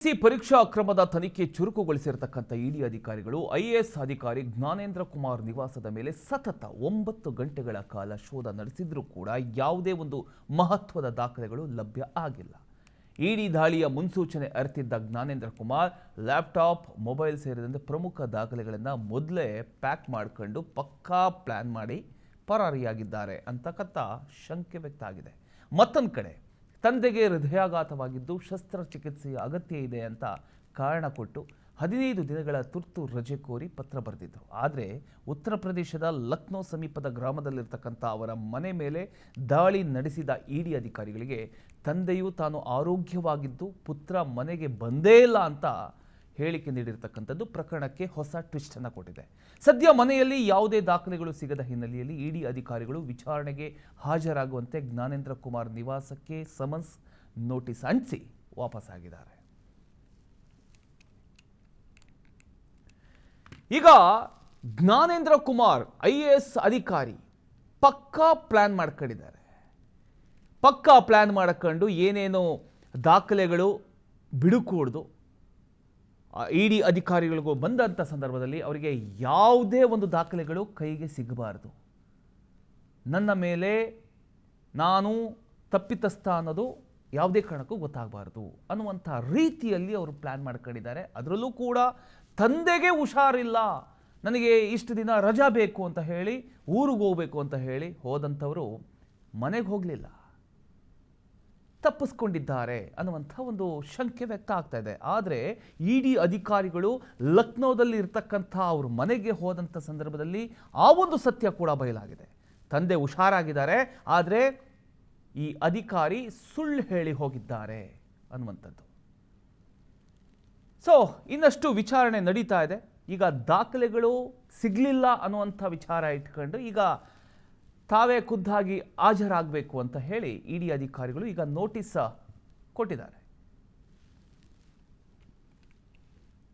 ಪರೀಕ್ಷಾ ಅಕ್ರಮದ ತನಿಖೆ ಚುರುಕುಗೊಳಿಸಿರತಕ್ಕಂಥ ಇಡಿ ಅಧಿಕಾರಿಗಳು ಐಎಎಸ್ ಅಧಿಕಾರಿ ಜ್ಞಾನೇಂದ್ರ ಕುಮಾರ್ ನಿವಾಸದ ಮೇಲೆ ಸತತ 9 ಗಂಟೆಗಳ ಕಾಲ ಶೋಧ ನಡೆಸಿದ್ರೂ ಕೂಡ ಯಾವುದೇ ಒಂದು ಮಹತ್ವದ ದಾಖಲೆಗಳು ಲಭ್ಯ ಆಗಿಲ್ಲ. ಇಡಿ ದಾಳಿಯ ಮುನ್ಸೂಚನೆ ಅರಿತಿದ್ದ ಜ್ಞಾನೇಂದ್ರ ಕುಮಾರ್ ಲ್ಯಾಪ್ಟಾಪ್, ಮೊಬೈಲ್ ಸೇರಿದಂತೆ ಪ್ರಮುಖ ದಾಖಲೆಗಳನ್ನು ಮೊದಲೇ ಪ್ಯಾಕ್ ಮಾಡಿಕೊಂಡು ಪಕ್ಕಾ ಪ್ಲಾನ್ ಮಾಡಿ ಪರಾರಿಯಾಗಿದ್ದಾರೆ ಅಂತಕ್ಕಂಥ ಶಂಕೆ ವ್ಯಕ್ತ ಆಗಿದೆ. ಮತ್ತೊಂದು ಕಡೆ ತಂದೆಗೆ ಹೃದಯಾಘಾತವಾಗಿದ್ದು ಶಸ್ತ್ರಚಿಕಿತ್ಸೆಯ ಅಗತ್ಯ ಇದೆ ಅಂತ ಕಾರಣ ಕೊಟ್ಟು 15 ದಿನಗಳ ತುರ್ತು ರಜೆ ಕೋರಿ ಪತ್ರ ಬರೆದಿದ್ದರು. ಆದರೆ ಉತ್ತರ ಪ್ರದೇಶದ ಲಕ್ನೋ ಸಮೀಪದ ಗ್ರಾಮದಲ್ಲಿರ್ತಕ್ಕಂಥ ಅವರ ಮನೆ ಮೇಲೆ ದಾಳಿ ನಡೆಸಿದ ಇಡಿ ಅಧಿಕಾರಿಗಳಿಗೆ ತಂದೆಯು ತಾನು ಆರೋಗ್ಯವಾಗಿದ್ದು ಪುತ್ರ ಮನೆಗೆ ಬಂದೇ ಇಲ್ಲ ಅಂತ ಹೇಳಿಕೆ ನೀಡಿರ್ತಕ್ಕಂಥದ್ದು ಪ್ರಕರಣಕ್ಕೆ ಹೊಸ ಟ್ವಿಸ್ಟ್ ಅನ್ನು ಕೊಟ್ಟಿದೆ. ಸದ್ಯ ಮನೆಯಲ್ಲಿ ಯಾವುದೇ ದಾಖಲೆಗಳು ಸಿಗದ ಹಿನ್ನೆಲೆಯಲ್ಲಿ ಇಡಿ ಅಧಿಕಾರಿಗಳು ವಿಚಾರಣೆಗೆ ಹಾಜರಾಗುವಂತೆ ಜ್ಞಾನೇಂದ್ರ ಕುಮಾರ್ ನಿವಾಸಕ್ಕೆ ಸಮನ್ಸ್ ನೋಟಿಸ್ ಅಂಟಿಸಿ ವಾಪಸ್ಸಾಗಿದ್ದಾರೆ. ಈಗ ಜ್ಞಾನೇಂದ್ರ ಕುಮಾರ್ ಐಎಎಸ್ ಅಧಿಕಾರಿ ಪಕ್ಕಾ ಪ್ಲಾನ್ ಮಾಡ್ಕೊಂಡಿದ್ದಾರೆ. ಪಕ್ಕಾ ಪ್ಲಾನ್ ಮಾಡ್ಕೊಂಡು ಏನೇನು ದಾಖಲೆಗಳು ಬಿಡುಕೂಡ್ದು ಇಡಿ ಅಧಿಕಾರಿಗಳಿಗೂ ಬಂದಂಥ ಸಂದರ್ಭದಲ್ಲಿ ಅವರಿಗೆ ಯಾವುದೇ ಒಂದು ದಾಖಲೆಗಳು ಕೈಗೆ ಸಿಗಬಾರ್ದು, ನನ್ನ ಮೇಲೆ ನಾನು ತಪ್ಪಿತಸ್ಥ ಅನ್ನೋದು ಯಾವುದೇ ಕಾರಣಕ್ಕೂ ಗೊತ್ತಾಗಬಾರ್ದು ಅನ್ನುವಂಥ ರೀತಿಯಲ್ಲಿ ಅವರು ಪ್ಲ್ಯಾನ್ ಮಾಡ್ಕೊಂಡಿದ್ದಾರೆ. ಅದರಲ್ಲೂ ಕೂಡ ತಂದೆಗೆ ಹುಷಾರಿಲ್ಲ, ನನಗೆ ಇಷ್ಟು ದಿನ ರಜಾ ಬೇಕು ಅಂತ ಹೇಳಿ ಊರಿಗೆ ಹೋಗಬೇಕು ಅಂತ ಹೇಳಿ ಹೋದಂಥವರು ಮನೆಗೆ ಹೋಗಲಿಲ್ಲ, ತಪ್ಪಿಸ್ಕೊಂಡಿದ್ದಾರೆ ಅನ್ನುವಂಥ ಒಂದು ಶಂಕೆ ವ್ಯಕ್ತ ಆಗ್ತಾ ಇದೆ. ಆದರೆ ಇಡಿ ಅಧಿಕಾರಿಗಳು ಲಕ್ನೋದಲ್ಲಿ ಇರ್ತಕ್ಕಂಥ ಅವ್ರ ಮನೆಗೆ ಹೋದಂಥ ಸಂದರ್ಭದಲ್ಲಿ ಆ ಒಂದು ಸತ್ಯ ಕೂಡ ಬಯಲಾಗಿದೆ. ತಂದೆ ಹುಷಾರಾಗಿದ್ದಾರೆ, ಆದರೆ ಈ ಅಧಿಕಾರಿ ಸುಳ್ಳು ಹೇಳಿ ಹೋಗಿದ್ದಾರೆ ಅನ್ನುವಂಥದ್ದು. ಸೊ ಇನ್ನಷ್ಟು ವಿಚಾರಣೆ ನಡೀತಾ ಇದೆ. ಈಗ ದಾಖಲೆಗಳು ಸಿಗಲಿಲ್ಲ ಅನ್ನುವಂಥ ವಿಚಾರ ಇಟ್ಕೊಂಡು ಈಗ ತಾವೇ ಖುದ್ದಾಗಿ ಹಾಜರಾಗಬೇಕು ಅಂತ ಹೇಳಿ ಇಡಿ ಅಧಿಕಾರಿಗಳು ಈಗ ನೋಟಿಸ್ ಕೊಟ್ಟಿದ್ದಾರೆ.